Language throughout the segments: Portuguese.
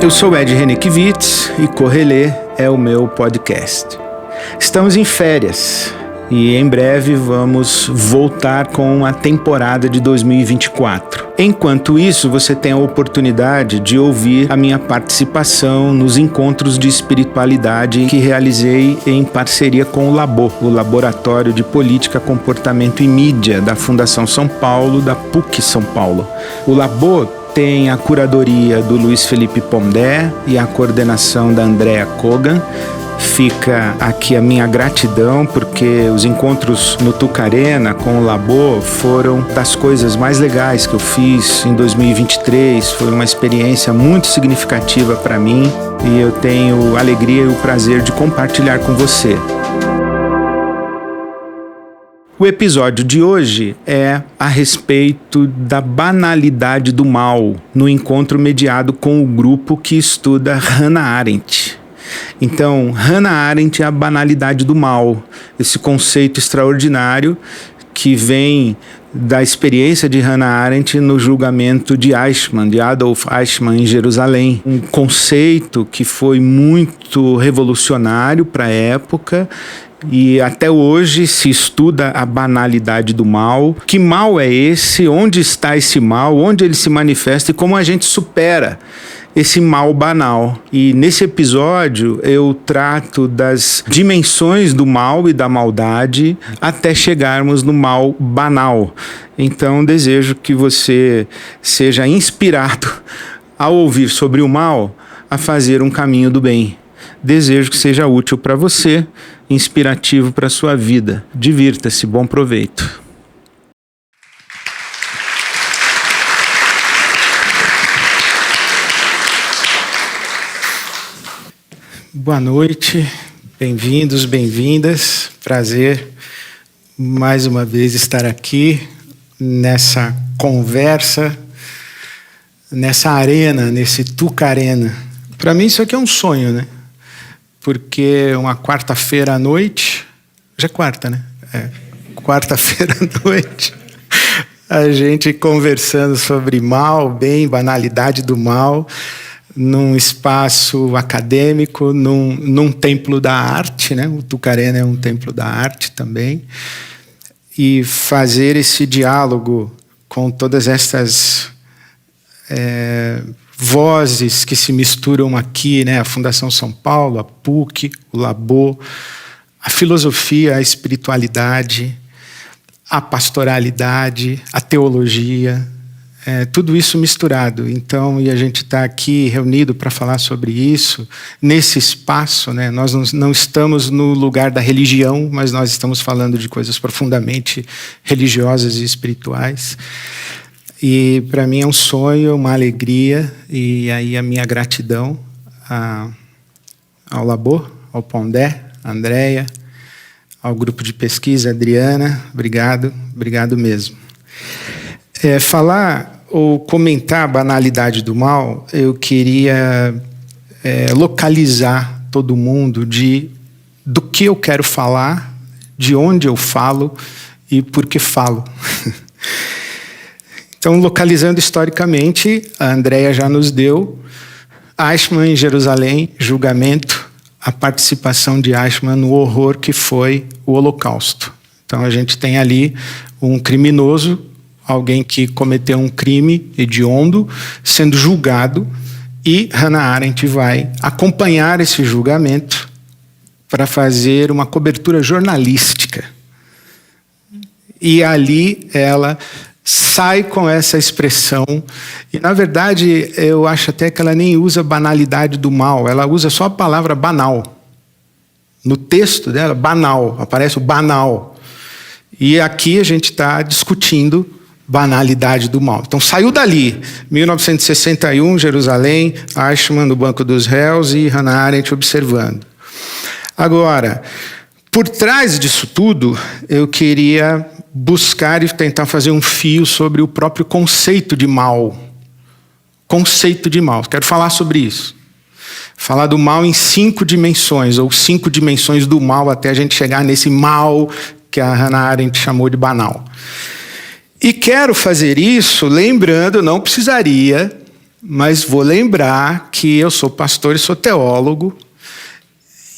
Eu sou Ed Renekiewicz e Correlê é o meu podcast. Estamos em férias e em breve vamos voltar com a temporada de 2024. Enquanto isso, você tem a oportunidade de ouvir a minha participação nos encontros de espiritualidade que realizei em parceria com o LABO, o Laboratório de Política, Comportamento e Mídia da Fundação São Paulo, da PUC São Paulo. O LABO tem a curadoria do Luiz Felipe Pondé e a coordenação da Andrea Kogan. Fica aqui a minha gratidão, porque os encontros no Tucarena com o Labo foram das coisas mais legais que eu fiz em 2023. Foi uma experiência muito significativa para mim e eu tenho a alegria e o prazer de compartilhar com você. O episódio de hoje é a respeito da banalidade do mal, no encontro mediado com o grupo que estuda Hannah Arendt. Então, Hannah Arendt é a banalidade do mal, esse conceito extraordinário que vem da experiência de Hannah Arendt no julgamento de Eichmann, de Adolf Eichmann em Jerusalém. Um conceito que foi muito revolucionário para a época. E até hoje se estuda a banalidade do mal. Que mal é esse? Onde está esse mal? Onde ele se manifesta? E como a gente supera esse mal banal? E nesse episódio eu trato das dimensões do mal e da maldade até chegarmos no mal banal. Então desejo que você seja inspirado ao ouvir sobre o mal a fazer um caminho do bem. Desejo que seja útil para você, inspirativo para a sua vida. Divirta-se, bom proveito. Boa noite, bem-vindos, bem-vindas. Prazer mais uma vez estar aqui nessa conversa, nessa arena, nesse Tucarena. Para mim isso aqui é um sonho, né? Porque uma quarta-feira à noite, já é quarta, né? Quarta-feira à noite, a gente conversando sobre mal, bem, banalidade do mal, num espaço acadêmico, num templo da arte, né? O Tucarena é um templo da arte também. E fazer esse diálogo com todas essas vozes que se misturam aqui, né? A Fundação São Paulo, a PUC, o Labo, a filosofia, a espiritualidade, a pastoralidade, a teologia, tudo isso misturado. Então, e a gente está aqui reunido para falar sobre isso, nesse espaço, né? Nós não estamos no lugar da religião, mas nós estamos falando de coisas profundamente religiosas e espirituais. E para mim é um sonho, uma alegria, e aí a minha gratidão ao Labo, ao Pondé, à Andrea, ao grupo de pesquisa, Adriana, obrigado mesmo. Falar ou comentar a banalidade do mal, eu queria localizar todo mundo do que eu quero falar, de onde eu falo e por que falo. Então, localizando historicamente, a Andrea já nos deu Eichmann em Jerusalém, julgamento, a participação de Eichmann no horror que foi o Holocausto. Então, a gente tem ali um criminoso, alguém que cometeu um crime hediondo, sendo julgado, e Hannah Arendt vai acompanhar esse julgamento para fazer uma cobertura jornalística. E ali ela sai com essa expressão, e na verdade eu acho até que ela nem usa banalidade do mal, ela usa só a palavra banal. No texto dela, banal, aparece o banal. E aqui a gente está discutindo banalidade do mal. Então saiu dali, 1961, Jerusalém, Eichmann no banco dos réus e Hannah Arendt observando. Agora, por trás disso tudo, eu queria buscar e tentar fazer um fio sobre o próprio conceito de mal. Conceito de mal. Quero falar sobre isso. Falar do mal em 5 dimensões, ou 5 dimensões do mal, até a gente chegar nesse mal que a Hannah Arendt chamou de banal. E quero fazer isso lembrando, não precisaria, Mas vou lembrar que eu sou pastor e sou teólogo,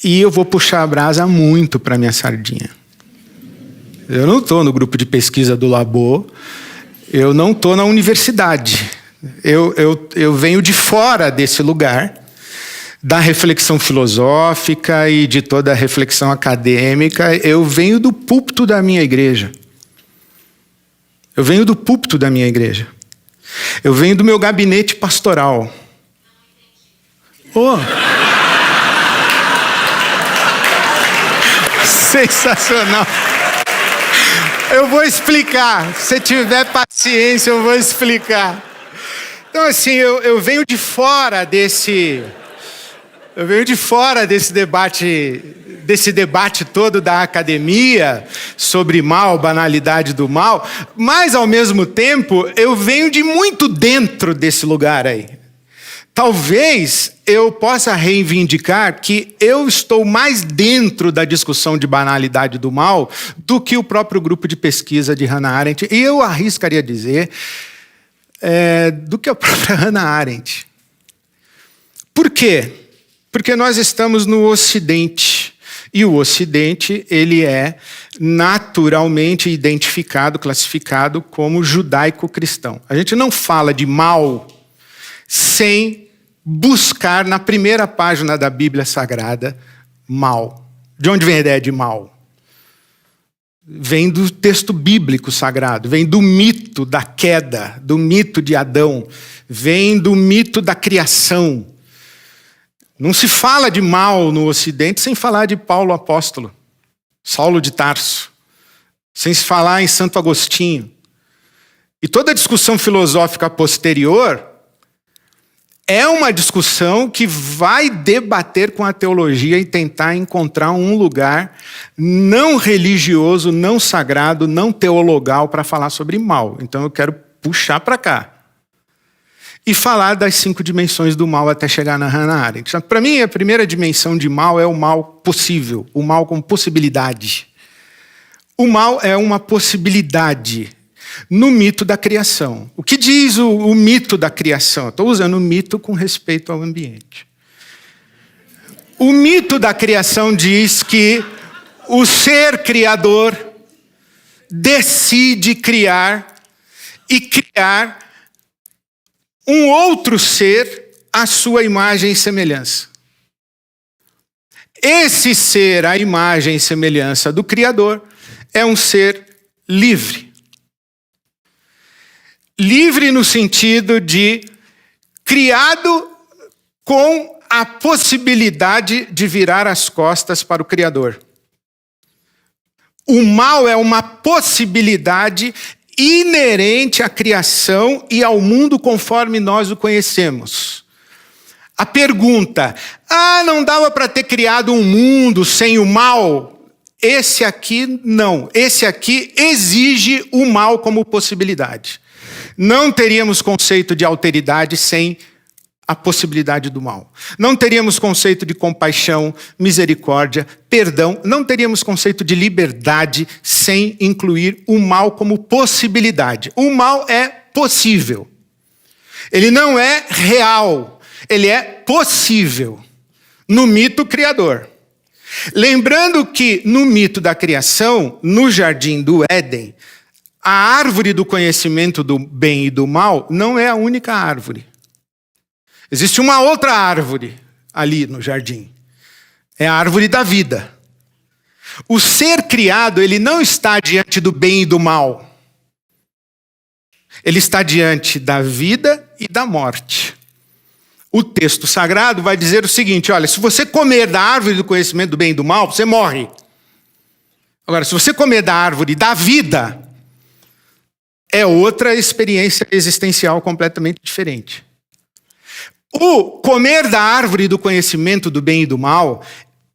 e eu vou puxar a brasa muito para minha sardinha. Eu não estou no grupo de pesquisa do Labo, eu não estou na universidade. Eu venho de fora desse lugar, da reflexão filosófica e de toda a reflexão acadêmica. Eu venho do púlpito da minha igreja. Eu venho do púlpito da minha igreja. Eu venho do meu gabinete pastoral. Oh! Sensacional! Eu vou explicar. Se tiver paciência, eu vou explicar. Então, assim, eu venho de fora desse... Eu venho de fora desse debate todo da academia sobre mal, banalidade do mal, mas, ao mesmo tempo, eu venho de muito dentro desse lugar aí. Talvez eu possa reivindicar que eu estou mais dentro da discussão de banalidade do mal do que o próprio grupo de pesquisa de Hannah Arendt, e eu arriscaria dizer, do que a própria Hannah Arendt. Por quê? Porque nós estamos no Ocidente, e o Ocidente ele é naturalmente identificado, classificado como judaico-cristão. A gente não fala de mal sem buscar na primeira página da Bíblia Sagrada mal. De onde vem a ideia de mal? Vem do texto bíblico sagrado, vem do mito da queda, do mito de Adão, vem do mito da criação. Não se fala de mal no Ocidente sem falar de Paulo apóstolo, Saulo de Tarso, sem se falar em Santo Agostinho. E toda a discussão filosófica posterior é uma discussão que vai debater com a teologia e tentar encontrar um lugar não religioso, não sagrado, não teologal para falar sobre mal. Então eu quero puxar para cá e falar das 5 dimensões do mal até chegar na Hannah Arendt. Para mim, a primeira dimensão de mal é o mal possível, o mal como possibilidade. O mal é uma possibilidade no mito da criação. O que diz o mito da criação? Estou usando o mito com respeito ao ambiente. O mito da criação diz que o ser criador decide criar e criar um outro ser à sua imagem e semelhança. Esse ser, à imagem e semelhança do Criador, é um ser livre. Livre no sentido de criado com a possibilidade de virar as costas para o Criador. O mal é uma possibilidade inerente à criação e ao mundo conforme nós o conhecemos. A pergunta, não dava para ter criado um mundo sem o mal? Esse aqui não. Esse aqui exige o mal como possibilidade. Não teríamos conceito de alteridade sem a possibilidade do mal. Não teríamos conceito de compaixão, misericórdia, perdão. Não teríamos conceito de liberdade sem incluir o mal como possibilidade. O mal é possível. Ele não é real. Ele é possível. No mito criador. Lembrando que no mito da criação, no jardim do Éden, a árvore do conhecimento do bem e do mal não é a única árvore. Existe uma outra árvore ali no jardim. É a árvore da vida. O ser criado, ele não está diante do bem e do mal. Ele está diante da vida e da morte. O texto sagrado vai dizer o seguinte, olha, se você comer da árvore do conhecimento do bem e do mal, você morre. Agora, se você comer da árvore da vida, é outra experiência existencial completamente diferente. O comer da árvore do conhecimento do bem e do mal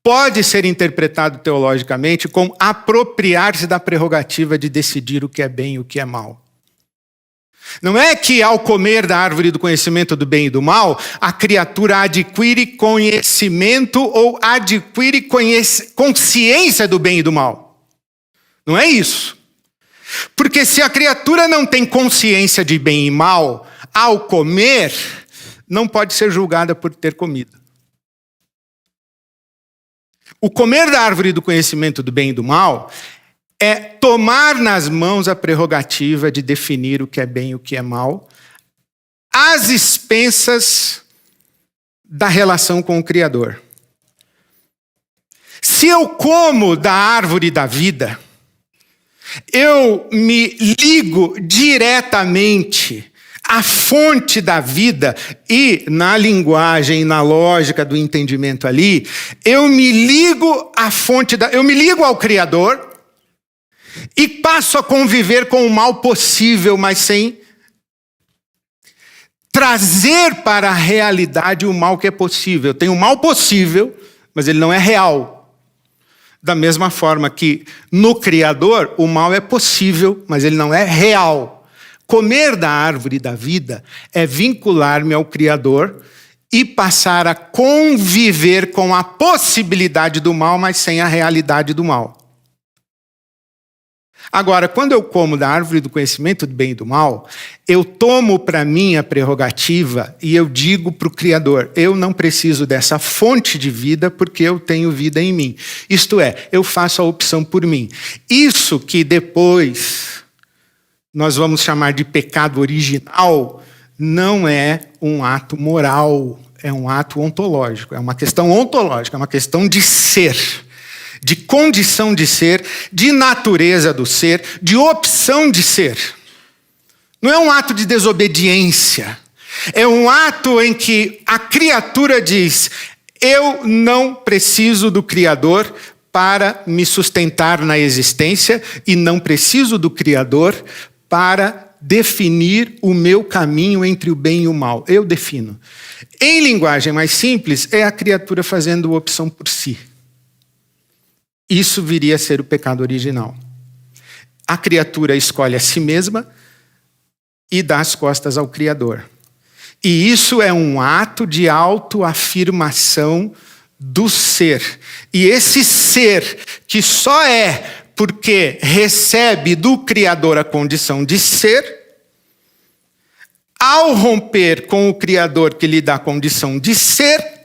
pode ser interpretado teologicamente como apropriar-se da prerrogativa de decidir o que é bem e o que é mal. Não é que ao comer da árvore do conhecimento do bem e do mal, a criatura adquire conhecimento ou adquire consciência do bem e do mal. Não é isso. Porque se a criatura não tem consciência de bem e mal, ao comer, não pode ser julgada por ter comido. O comer da árvore do conhecimento do bem e do mal é tomar nas mãos a prerrogativa de definir o que é bem e o que é mal, às expensas da relação com o Criador. Se eu como da árvore da vida, eu me ligo diretamente à fonte da vida e, na linguagem, na lógica do entendimento ali, eu me ligo ao Criador e passo a conviver com o mal possível, mas sem trazer para a realidade o mal que é possível. Eu tenho o mal possível, mas ele não é real. Da mesma forma que no Criador, o mal é possível, mas ele não é real. Comer da árvore da vida é vincular-me ao Criador e passar a conviver com a possibilidade do mal, mas sem a realidade do mal. Agora, quando eu como da árvore do conhecimento do bem e do mal, eu tomo para mim a prerrogativa e eu digo para o Criador, eu não preciso dessa fonte de vida porque eu tenho vida em mim. Isto é, eu faço a opção por mim. Isso que depois nós vamos chamar de pecado original, não é um ato moral, é um ato ontológico, é uma questão ontológica, é uma questão de ser. De condição de ser, de natureza do ser, de opção de ser. Não é um ato de desobediência. É um ato em que a criatura diz, eu não preciso do Criador para me sustentar na existência e não preciso do Criador para definir o meu caminho entre o bem e o mal. Eu defino. Em linguagem mais simples, é a criatura fazendo opção por si. Isso viria a ser o pecado original. A criatura escolhe a si mesma e dá as costas ao Criador. E isso é um ato de autoafirmação do ser. E esse ser, que só é porque recebe do Criador a condição de ser, ao romper com o Criador que lhe dá a condição de ser,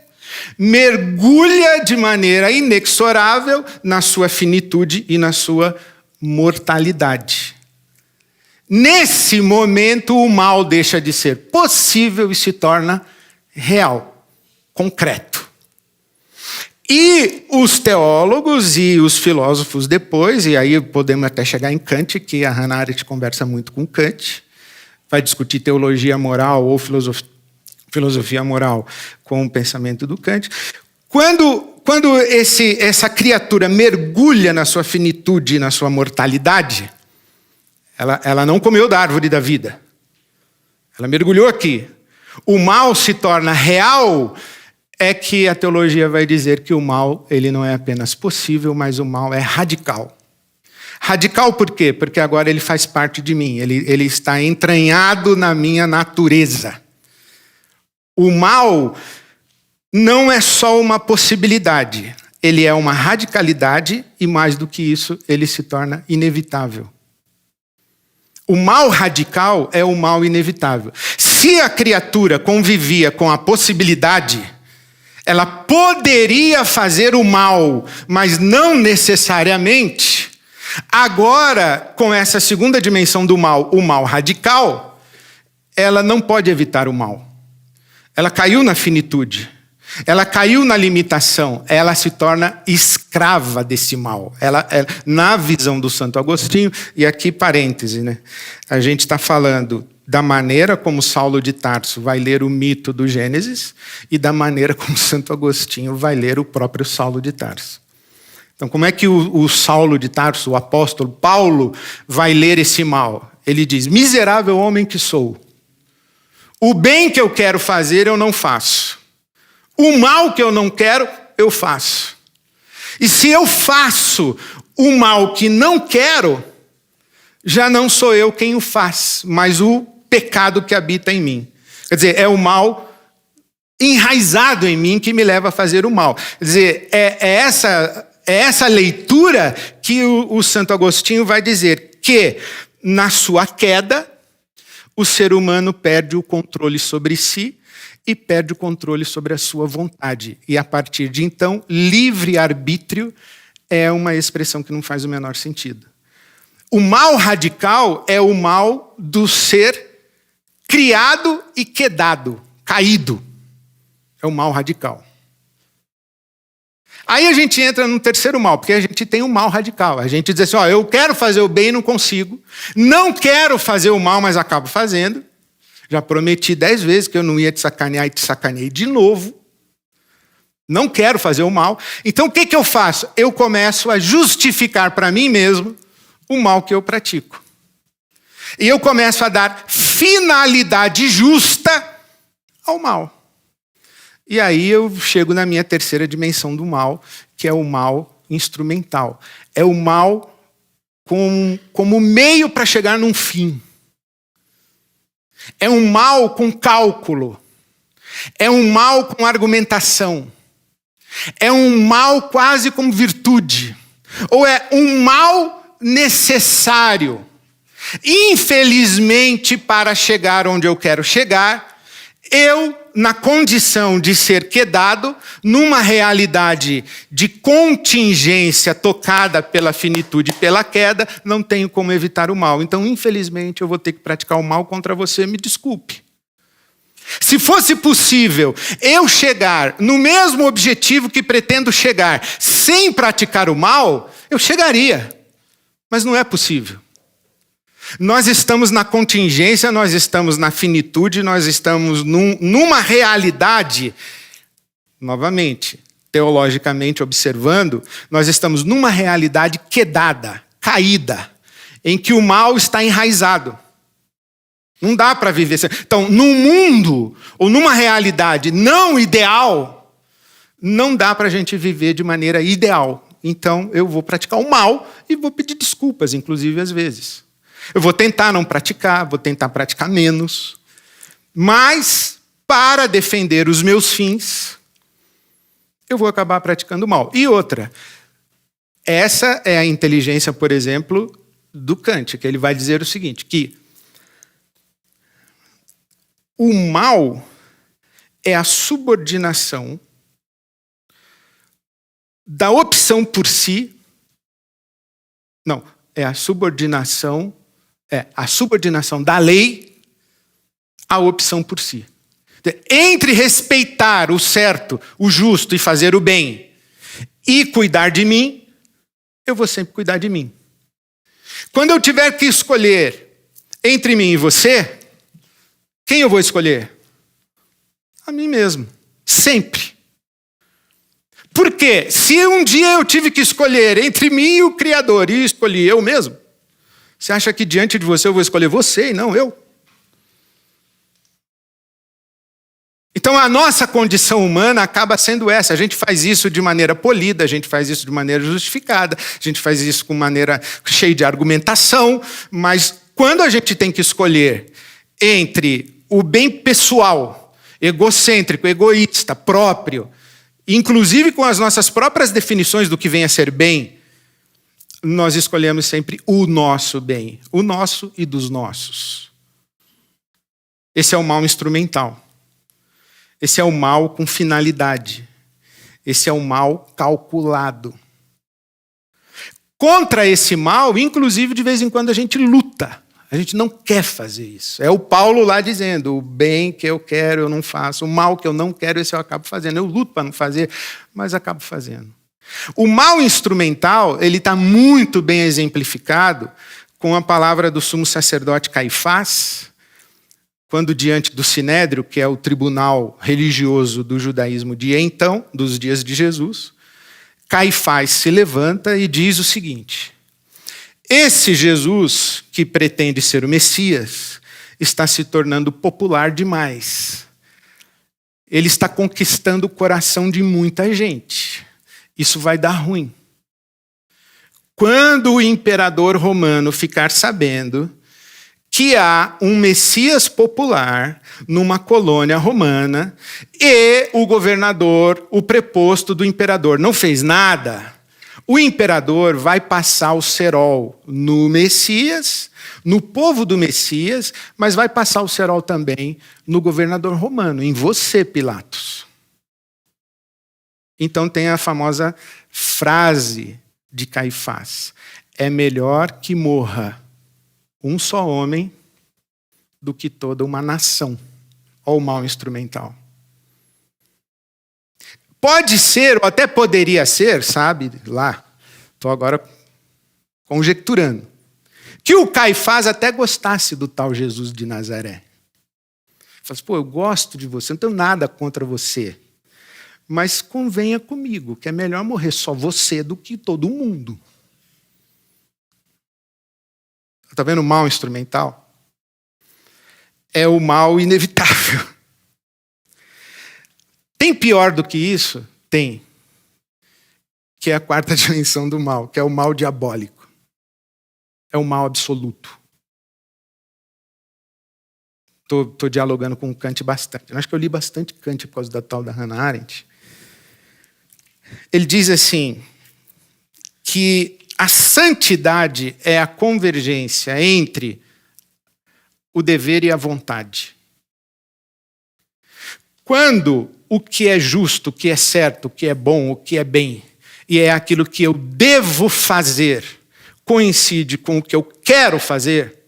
mergulha de maneira inexorável na sua finitude e na sua mortalidade. Nesse momento, o mal deixa de ser possível e se torna real, concreto. E os teólogos e os filósofos depois, e aí podemos até chegar em Kant, que a Hannah Arendt conversa muito com Kant, vai discutir teologia moral ou filosofia moral com o pensamento do Kant. Quando essa criatura mergulha na sua finitude, na sua mortalidade, ela não comeu da árvore da vida. Ela mergulhou aqui. O mal se torna real, é que a teologia vai dizer que o mal ele não é apenas possível, mas o mal é radical. Radical por quê? Porque agora ele faz parte de mim, ele está entranhado na minha natureza. O mal não é só uma possibilidade, ele é uma radicalidade e, mais do que isso, ele se torna inevitável. O mal radical é o mal inevitável. Se a criatura convivia com a possibilidade, ela poderia fazer o mal, mas não necessariamente. Agora, com essa segunda dimensão do mal, o mal radical, ela não pode evitar o mal. Ela caiu na finitude, ela caiu na limitação, ela se torna escrava desse mal. Ela, na visão do Santo Agostinho, e aqui parêntese, né? A gente está falando da maneira como Saulo de Tarso vai ler o mito do Gênesis e da maneira como Santo Agostinho vai ler o próprio Saulo de Tarso. Então, como é que o Saulo de Tarso, o apóstolo Paulo, vai ler esse mal? Ele diz, miserável homem que sou. O bem que eu quero fazer, eu não faço. O mal que eu não quero, eu faço. E se eu faço o mal que não quero, já não sou eu quem o faz, mas o pecado que habita em mim. Quer dizer, é o mal enraizado em mim que me leva a fazer o mal. Quer dizer, é essa leitura que o Santo Agostinho vai dizer que, na sua queda, o ser humano perde o controle sobre si, e perde o controle sobre a sua vontade. E a partir de então, livre-arbítrio é uma expressão que não faz o menor sentido. O mal radical é o mal do ser criado e quedado, caído. É o mal radical. Aí a gente entra no terceiro mal, porque a gente tem um mal radical. A gente diz assim, eu quero fazer o bem e não consigo. Não quero fazer o mal, mas acabo fazendo. Já prometi 10 vezes que eu não ia te sacanear e te sacaneei de novo. Não quero fazer o mal. Então o que eu faço? Eu começo a justificar para mim mesmo o mal que eu pratico. E eu começo a dar finalidade justa ao mal. E aí eu chego na minha terceira dimensão do mal, que é o mal instrumental. É o mal como meio para chegar num fim. É um mal com cálculo. É um mal com argumentação. É um mal quase como virtude. Ou é um mal necessário. Infelizmente, para chegar onde eu quero chegar, eu, na condição de ser quedado, numa realidade de contingência tocada pela finitude e pela queda, não tenho como evitar o mal. Então, infelizmente, eu vou ter que praticar o mal contra você, me desculpe. Se fosse possível eu chegar no mesmo objetivo que pretendo chegar, sem praticar o mal, eu chegaria. Mas não é possível. Nós estamos na contingência, nós estamos na finitude, nós estamos numa realidade, novamente, teologicamente observando, nós estamos numa realidade quedada, caída, em que o mal está enraizado. Não dá para viver assim. Então, num mundo, ou numa realidade não ideal, não dá para a gente viver de maneira ideal. Então, eu vou praticar o mal e vou pedir desculpas, inclusive, às vezes. Eu vou tentar não praticar, vou tentar praticar menos. Mas, para defender os meus fins, eu vou acabar praticando mal. E outra, essa é a inteligência, por exemplo, do Kant, que ele vai dizer o seguinte, que o mal é a subordinação da opção por si. Não, é a subordinação da lei à opção por si. Entre respeitar o certo, o justo e fazer o bem e cuidar de mim, eu vou sempre cuidar de mim. Quando eu tiver que escolher entre mim e você, quem eu vou escolher? A mim mesmo. Sempre. Por quê? Se um dia eu tive que escolher entre mim e o Criador e escolhi eu mesmo, você acha que diante de você eu vou escolher você e não eu? Então a nossa condição humana acaba sendo essa. A gente faz isso de maneira polida, a gente faz isso de maneira justificada, a gente faz isso com maneira cheia de argumentação, mas quando a gente tem que escolher entre o bem pessoal, egocêntrico, egoísta, próprio, inclusive com as nossas próprias definições do que vem a ser bem, nós escolhemos sempre o nosso bem, o nosso e dos nossos. Esse é o mal instrumental. Esse é o mal com finalidade. Esse é o mal calculado. Contra esse mal, inclusive, de vez em quando a gente luta. A gente não quer fazer isso. É o Paulo lá dizendo, o bem que eu quero eu não faço, o mal que eu não quero esse eu acabo fazendo. Eu luto para não fazer, mas acabo fazendo. O mal instrumental, ele está muito bem exemplificado com a palavra do sumo sacerdote Caifás, quando diante do Sinédrio, que é o tribunal religioso do judaísmo de então, dos dias de Jesus, Caifás se levanta e diz o seguinte: esse Jesus, que pretende ser o Messias, está se tornando popular demais. Ele está conquistando o coração de muita gente. Isso vai dar ruim. Quando o imperador romano ficar sabendo que há um Messias popular numa colônia romana e o governador, o preposto do imperador, não fez nada, O imperador vai passar o cerol no Messias, no povo do Messias, mas vai passar o cerol também no governador romano, em você, Pilatos. Então tem a famosa frase de Caifás: é melhor que morra um só homem do que toda uma nação. Olha o mal instrumental. Pode ser, ou até poderia ser, sabe, lá, estou agora conjecturando, que o Caifás até gostasse do tal Jesus de Nazaré. Fala assim, pô, eu gosto de você, não tenho nada contra você, mas convenha comigo que é melhor morrer só você do que todo mundo. Está vendo o mal instrumental? É o mal inevitável. Tem pior do que isso? Tem. Que é a quarta dimensão do mal, que é o mal diabólico. É o mal absoluto. Estou dialogando com o Kant bastante. Eu acho que eu li bastante Kant por causa da tal da Hannah Arendt. Ele diz assim, que a santidade é a convergência entre o dever e a vontade. Quando o que é justo, o que é certo, o que é bom, o que é bem, e é aquilo que eu devo fazer, coincide com o que eu quero fazer,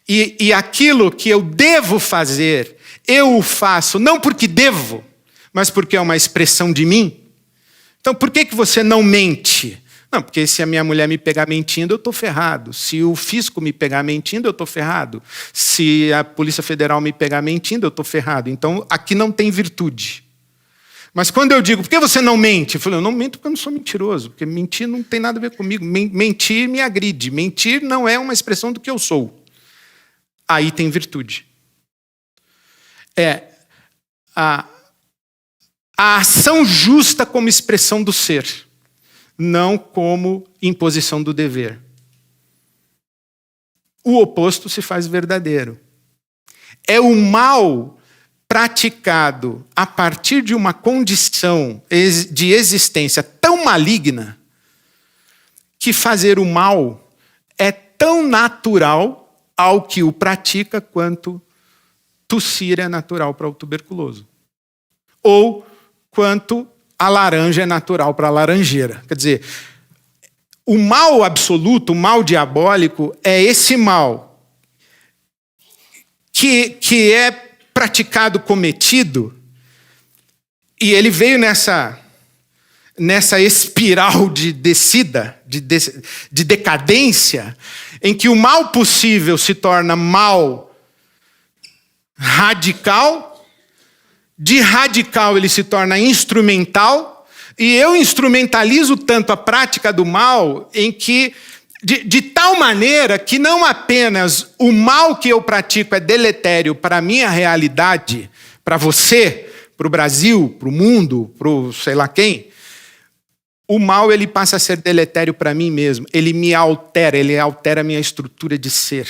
e aquilo que eu devo fazer, eu o faço não porque devo, mas porque é uma expressão de mim. Então, por que você não mente? Não, porque se a minha mulher me pegar mentindo, eu estou ferrado. Se o fisco me pegar mentindo, eu estou ferrado. Se a Polícia Federal me pegar mentindo, eu estou ferrado. Então, aqui não tem virtude. Mas quando eu digo, por que você não mente? Eu falo, eu não minto porque eu não sou mentiroso. Porque mentir não tem nada a ver comigo. Mentir me agride. Mentir não é uma expressão do que eu sou. Aí tem virtude. É a ação justa como expressão do ser, não como imposição do dever. O oposto se faz verdadeiro. É o mal praticado a partir de uma condição de existência tão maligna que fazer o mal é tão natural ao que o pratica quanto tossir é natural para o tuberculoso. Ou quanto a laranja é natural para a laranjeira. Quer dizer, o mal absoluto, o mal diabólico, é esse mal que é praticado, cometido, e ele veio nessa espiral de descida, de decadência, em que o mal possível se torna mal radical, de radical ele se torna instrumental, e eu instrumentalizo tanto a prática do mal em que, de tal maneira que não apenas o mal que eu pratico é deletério para a minha realidade, para você, para o Brasil, para o mundo, para o sei lá quem, o mal ele passa a ser deletério para mim mesmo. Ele me altera, ele altera a minha estrutura de ser.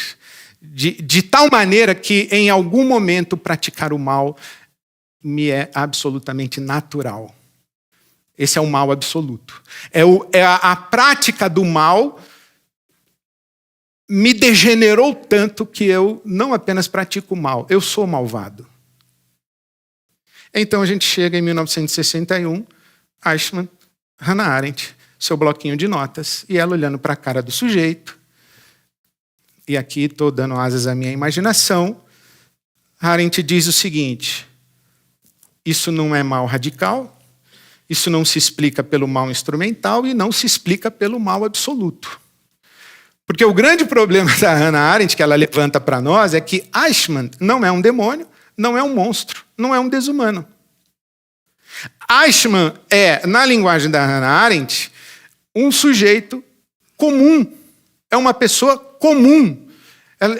De tal maneira que em algum momento praticar o mal me é absolutamente natural. Esse é o mal absoluto. A prática do mal me degenerou tanto que eu não apenas pratico o mal, eu sou malvado. Então a gente chega em 1961, Eichmann, Hannah Arendt, seu bloquinho de notas, e ela olhando para a cara do sujeito, e aqui estou dando asas à minha imaginação, Arendt diz o seguinte: isso não é mal radical, isso não se explica pelo mal instrumental e não se explica pelo mal absoluto. Porque o grande problema da Hannah Arendt, que ela levanta para nós, é que Eichmann não é um demônio, não é um monstro, não é um desumano. Eichmann é, na linguagem da Hannah Arendt, um sujeito comum, é uma pessoa comum.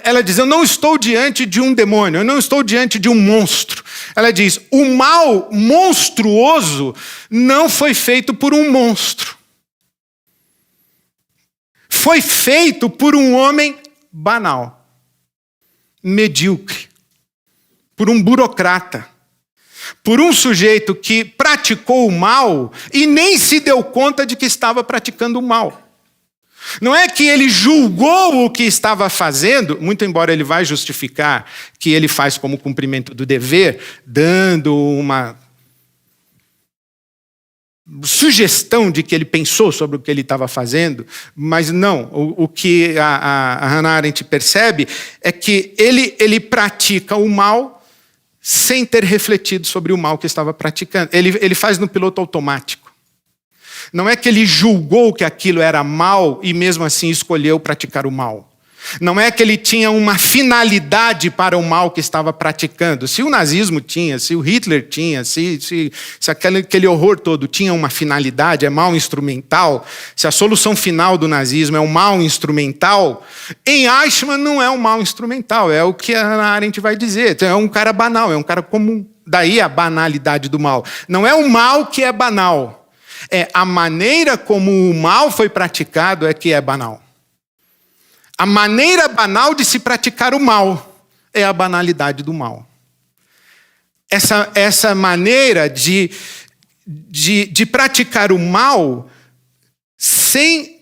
Ela diz, eu não estou diante de um demônio, eu não estou diante de um monstro. Ela diz, o mal monstruoso não foi feito por um monstro. Foi feito por um homem banal, medíocre, por um burocrata. por um sujeito que praticou o mal e nem se deu conta de que estava praticando o mal. Não é que ele julgou o que estava fazendo, muito embora ele vai justificar que ele faz como cumprimento do dever, dando uma sugestão de que ele pensou sobre o que ele estava fazendo, mas não. O que a Hannah Arendt percebe é que ele pratica o mal sem ter refletido sobre o mal que estava praticando. Ele faz no piloto automático. Não é que ele julgou que aquilo era mal e mesmo assim escolheu praticar o mal. Não é que ele tinha uma finalidade para o mal que estava praticando. Se o nazismo tinha, se o Hitler tinha, se aquele horror todo tinha uma finalidade, é mal instrumental, se a solução final do nazismo é um mal instrumental, em Eichmann não é um mal instrumental, é o que a Hannah Arendt vai dizer. É um cara banal, é um cara comum. Daí a banalidade do mal. Não é o mal que é banal, é a maneira como o mal foi praticado é que é banal. A maneira banal de se praticar o mal é a banalidade do mal. Essa maneira de praticar o mal sem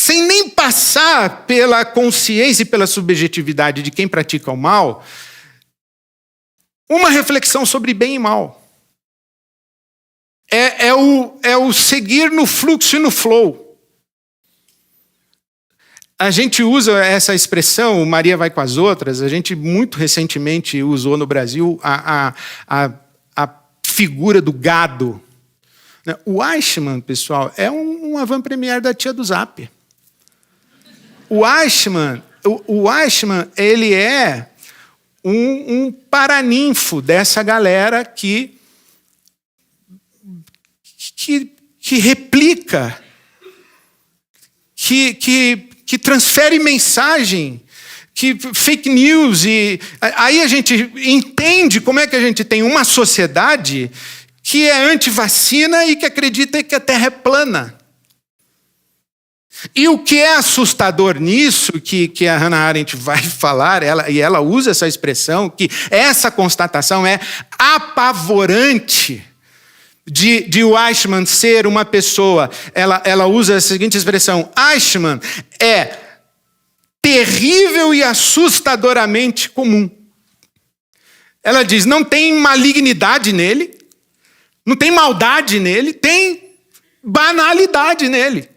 nem passar pela consciência e pela subjetividade de quem pratica o mal, uma reflexão sobre bem e mal. É o seguir no fluxo e no flow. A gente usa essa expressão, Maria vai com as outras, a gente muito recentemente usou no Brasil a figura do gado. O Eichmann, pessoal, é um avant-première da tia do Zap. O Eichmann, ele é um paraninfo dessa galera que replica, que transfere mensagem, que fake news. E aí a gente entende como é que a gente tem uma sociedade que é anti-vacina e que acredita que a Terra é plana. E o que é assustador nisso, que a Hannah Arendt vai falar, ela usa essa expressão, que essa constatação é apavorante, de o Eichmann ser uma pessoa, ela usa a seguinte expressão: Eichmann é terrível e assustadoramente comum. Ela diz, não tem malignidade nele, não tem maldade nele, tem banalidade nele.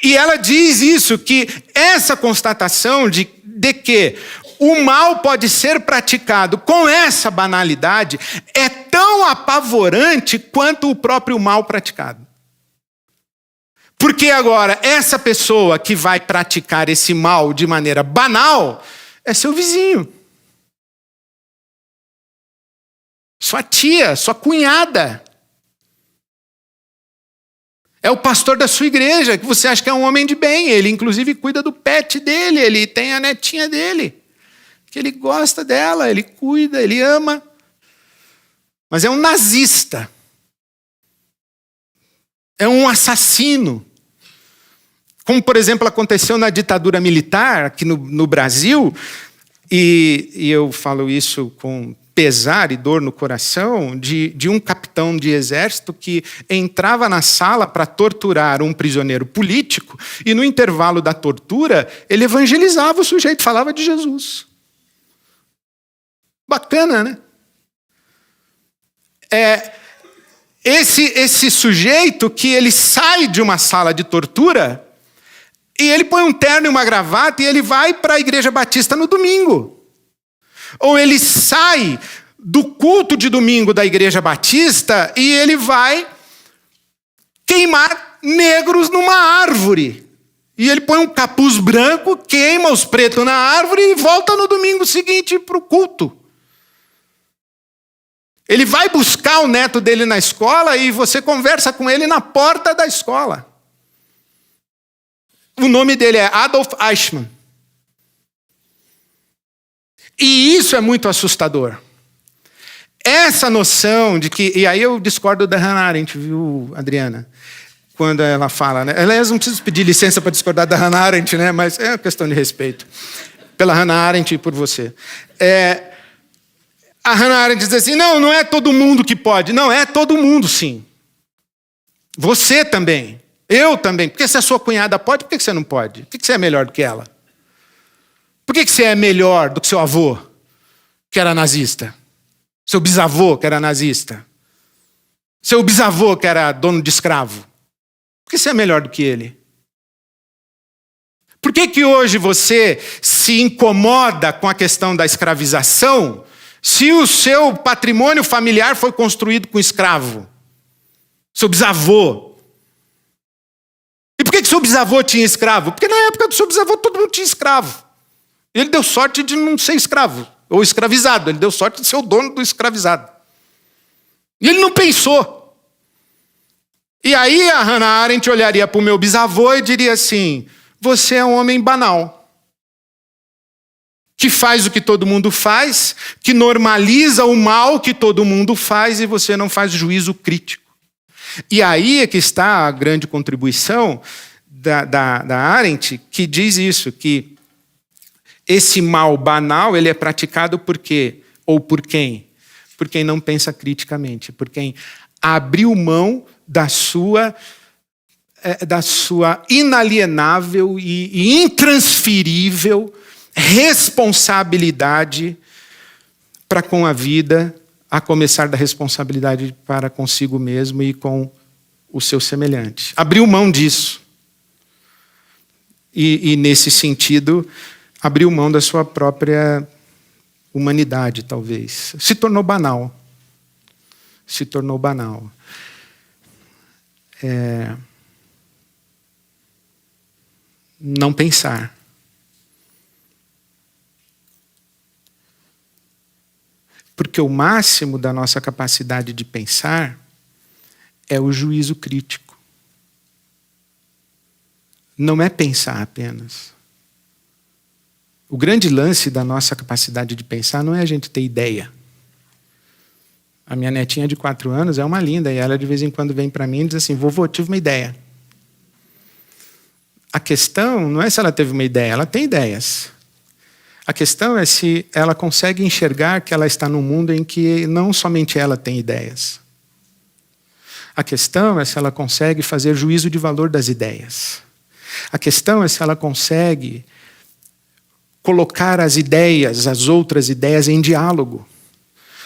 E ela diz isso, que essa constatação de que o mal pode ser praticado com essa banalidade é tão apavorante quanto o próprio mal praticado. Porque agora, essa pessoa que vai praticar esse mal de maneira banal é seu vizinho. Sua tia, sua cunhada. É o pastor da sua igreja, que você acha que é um homem de bem. Ele, inclusive, cuida do pet dele, ele tem a netinha dele. Que ele gosta dela, ele cuida, ele ama. Mas é um nazista. É um assassino. Como, por exemplo, aconteceu na ditadura militar, aqui no Brasil, e eu falo isso com pesar e dor no coração, de um capitão de exército que entrava na sala para torturar um prisioneiro político, e no intervalo da tortura, ele evangelizava o sujeito, falava de Jesus. Bacana, né? Esse sujeito que ele sai de uma sala de tortura e ele põe um terno e uma gravata e ele vai para a Igreja Batista no domingo. Ou ele sai do culto de domingo da Igreja Batista e ele vai queimar negros numa árvore. E ele põe um capuz branco, queima os pretos na árvore e volta no domingo seguinte para o culto. Ele vai buscar o neto dele na escola e você conversa com ele na porta da escola. O nome dele é Adolf Eichmann. E isso é muito assustador. Essa noção de que... E aí eu discordo da Hannah Arendt, viu, Adriana? Quando ela fala, né? Aliás, não preciso pedir licença para discordar da Hannah Arendt, né? Mas é uma questão de respeito. Pela Hannah Arendt e por você. A Hannah Arendt diz assim, não é todo mundo que pode. Não, é todo mundo sim. Você também. Eu também. Porque se a sua cunhada pode, por que você não pode? Por que você é melhor do que ela? Por que você é melhor do que seu avô, que era nazista? Seu bisavô, que era nazista? Seu bisavô, que era dono de escravo? Por que você é melhor do que ele? Por que hoje você se incomoda com a questão da escravização se o seu patrimônio familiar foi construído com escravo? Seu bisavô. E por que seu bisavô tinha escravo? Porque na época do seu bisavô todo mundo tinha escravo. Ele deu sorte de não ser escravo, ou escravizado. Ele deu sorte de ser o dono do escravizado. E ele não pensou. E aí a Hannah Arendt olharia para o meu bisavô e diria assim, você é um homem banal, que faz o que todo mundo faz, que normaliza o mal que todo mundo faz e você não faz juízo crítico. E aí é que está a grande contribuição da Arendt, que diz isso, que esse mal banal ele é praticado por quê? Ou por quem? Por quem não pensa criticamente, por quem abriu mão da sua inalienável e intransferível responsabilidade para com a vida, a começar da responsabilidade para consigo mesmo e com o seu semelhante. Abriu mão disso. E nesse sentido, abriu mão da sua própria humanidade, talvez. Se tornou banal. Se tornou banal. Não pensar. Porque o máximo da nossa capacidade de pensar é o juízo crítico. Não é pensar apenas. O grande lance da nossa capacidade de pensar não é a gente ter ideia. A minha netinha de 4 anos é uma linda, e ela de vez em quando vem para mim e diz assim, vovô, tive uma ideia. A questão não é se ela teve uma ideia, ela tem ideias. A questão é se ela consegue enxergar que ela está num mundo em que não somente ela tem ideias. A questão é se ela consegue fazer juízo de valor das ideias. A questão é se ela consegue colocar as ideias, as outras ideias, em diálogo.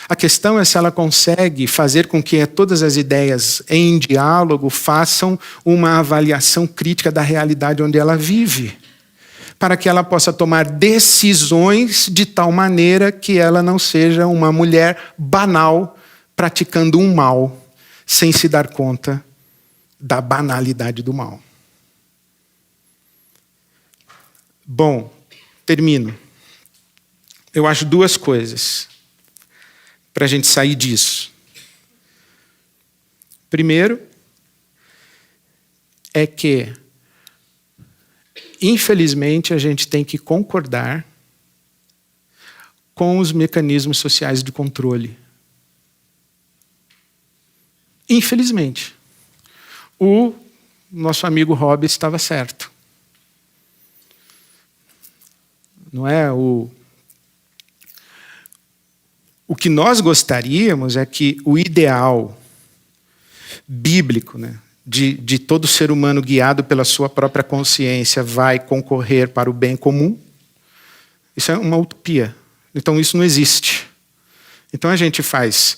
A questão é se ela consegue fazer com que todas as ideias em diálogo façam uma avaliação crítica da realidade onde ela vive, para que ela possa tomar decisões de tal maneira que ela não seja uma mulher banal praticando um mal, sem se dar conta da banalidade do mal. Bom, termino. Eu acho 2 coisas para a gente sair disso. Primeiro, é que, infelizmente, a gente tem que concordar com os mecanismos sociais de controle. Infelizmente. O nosso amigo Hobbes estava certo. Não é? O que nós gostaríamos é que o ideal bíblico, né, de todo ser humano guiado pela sua própria consciência vai concorrer para o bem comum. Isso é uma utopia. Então isso não existe. Então a gente faz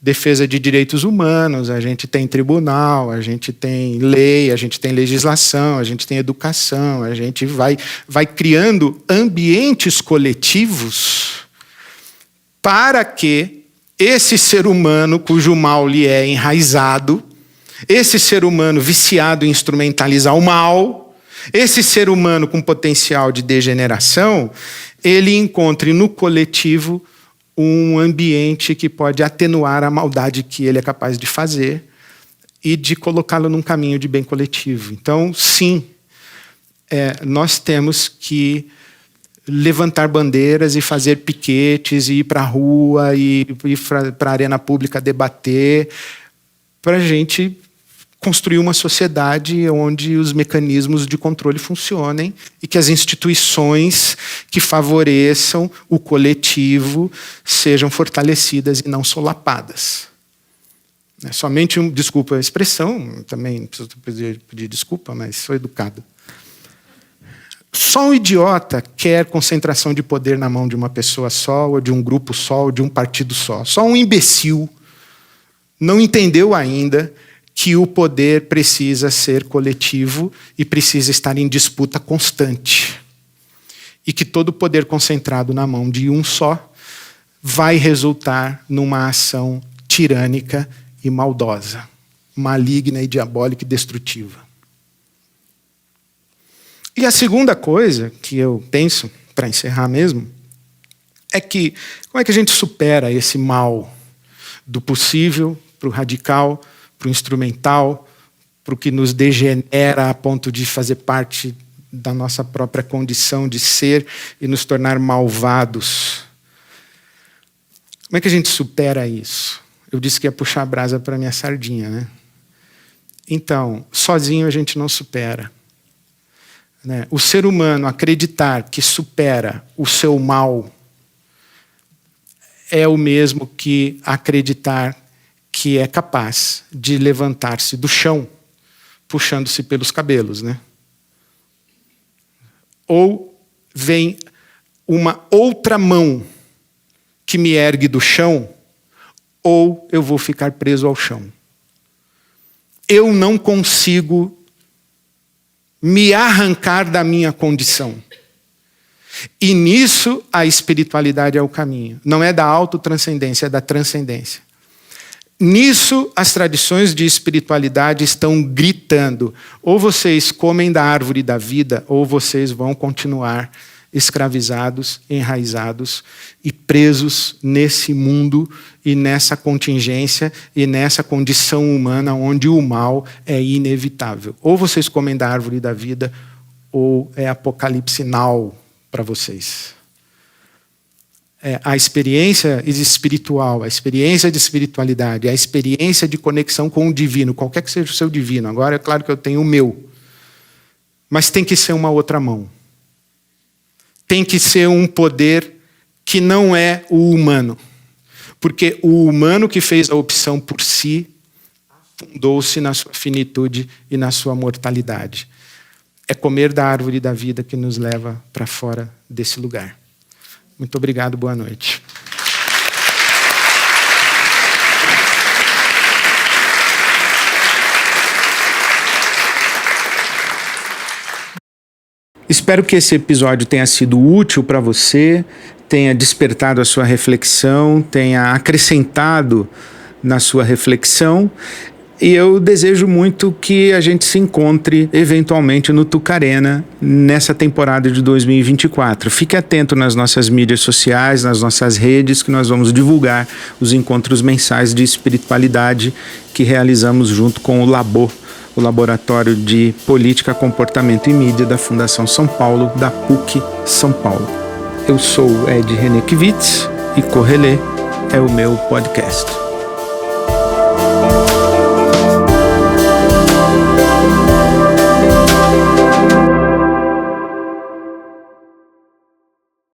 defesa de direitos humanos, a gente tem tribunal, a gente tem lei, a gente tem legislação, a gente tem educação, a gente vai criando ambientes coletivos para que esse ser humano cujo mal lhe é enraizado, esse ser humano viciado em instrumentalizar o mal, esse ser humano com potencial de degeneração, ele encontre no coletivo um ambiente que pode atenuar a maldade que ele é capaz de fazer e de colocá-lo num caminho de bem coletivo. Então, sim, nós temos que levantar bandeiras e fazer piquetes, e ir para a rua, e ir para a arena pública debater, para a gente construir uma sociedade onde os mecanismos de controle funcionem e que as instituições que favoreçam o coletivo sejam fortalecidas e não solapadas. Somente desculpa a expressão, também preciso pedir desculpa, mas sou educado. Só um idiota quer concentração de poder na mão de uma pessoa só, ou de um grupo só, ou de um partido só. Só um imbecil não entendeu ainda que o poder precisa ser coletivo e precisa estar em disputa constante. E que todo poder concentrado na mão de um só vai resultar numa ação tirânica e maldosa, maligna e diabólica e destrutiva. E a segunda coisa que eu penso, para encerrar mesmo, é que como é que a gente supera esse mal do possível para o radical, para o instrumental, para o que nos degenera a ponto de fazer parte da nossa própria condição de ser e nos tornar malvados? Como é que a gente supera isso? Eu disse que ia puxar a brasa para a minha sardinha, né? Então, sozinho a gente não supera. O ser humano acreditar que supera o seu mal é o mesmo que acreditar que é capaz de levantar-se do chão, puxando-se pelos cabelos, né? Ou vem uma outra mão que me ergue do chão, ou eu vou ficar preso ao chão. Eu não consigo me arrancar da minha condição. E nisso a espiritualidade é o caminho. Não é da autotranscendência, é da transcendência. Nisso as tradições de espiritualidade estão gritando: ou vocês comem da árvore da vida, ou vocês vão continuar escravizados, enraizados e presos nesse mundo e nessa contingência e nessa condição humana onde o mal é inevitável. Ou vocês comem da árvore da vida, ou é apocalipse now para vocês. A experiência espiritual, a experiência de espiritualidade, a experiência de conexão com o divino, qualquer que seja o seu divino. Agora, é claro que eu tenho o meu, mas tem que ser uma outra mão. Tem que ser um poder que não é o humano. Porque o humano que fez a opção por si, afundou-se na sua finitude e na sua mortalidade. É comer da árvore da vida que nos leva para fora desse lugar. Muito obrigado, boa noite. Espero que esse episódio tenha sido útil para você, tenha despertado a sua reflexão, tenha acrescentado na sua reflexão. E eu desejo muito que a gente se encontre eventualmente no Tucarena nessa temporada de 2024. Fique atento nas nossas mídias sociais, nas nossas redes, que nós vamos divulgar os encontros mensais de espiritualidade que realizamos junto com o Labor, o Laboratório de Política, Comportamento e Mídia da Fundação São Paulo, da PUC São Paulo. Eu sou Ed René Kivitz e Correlê é o meu podcast.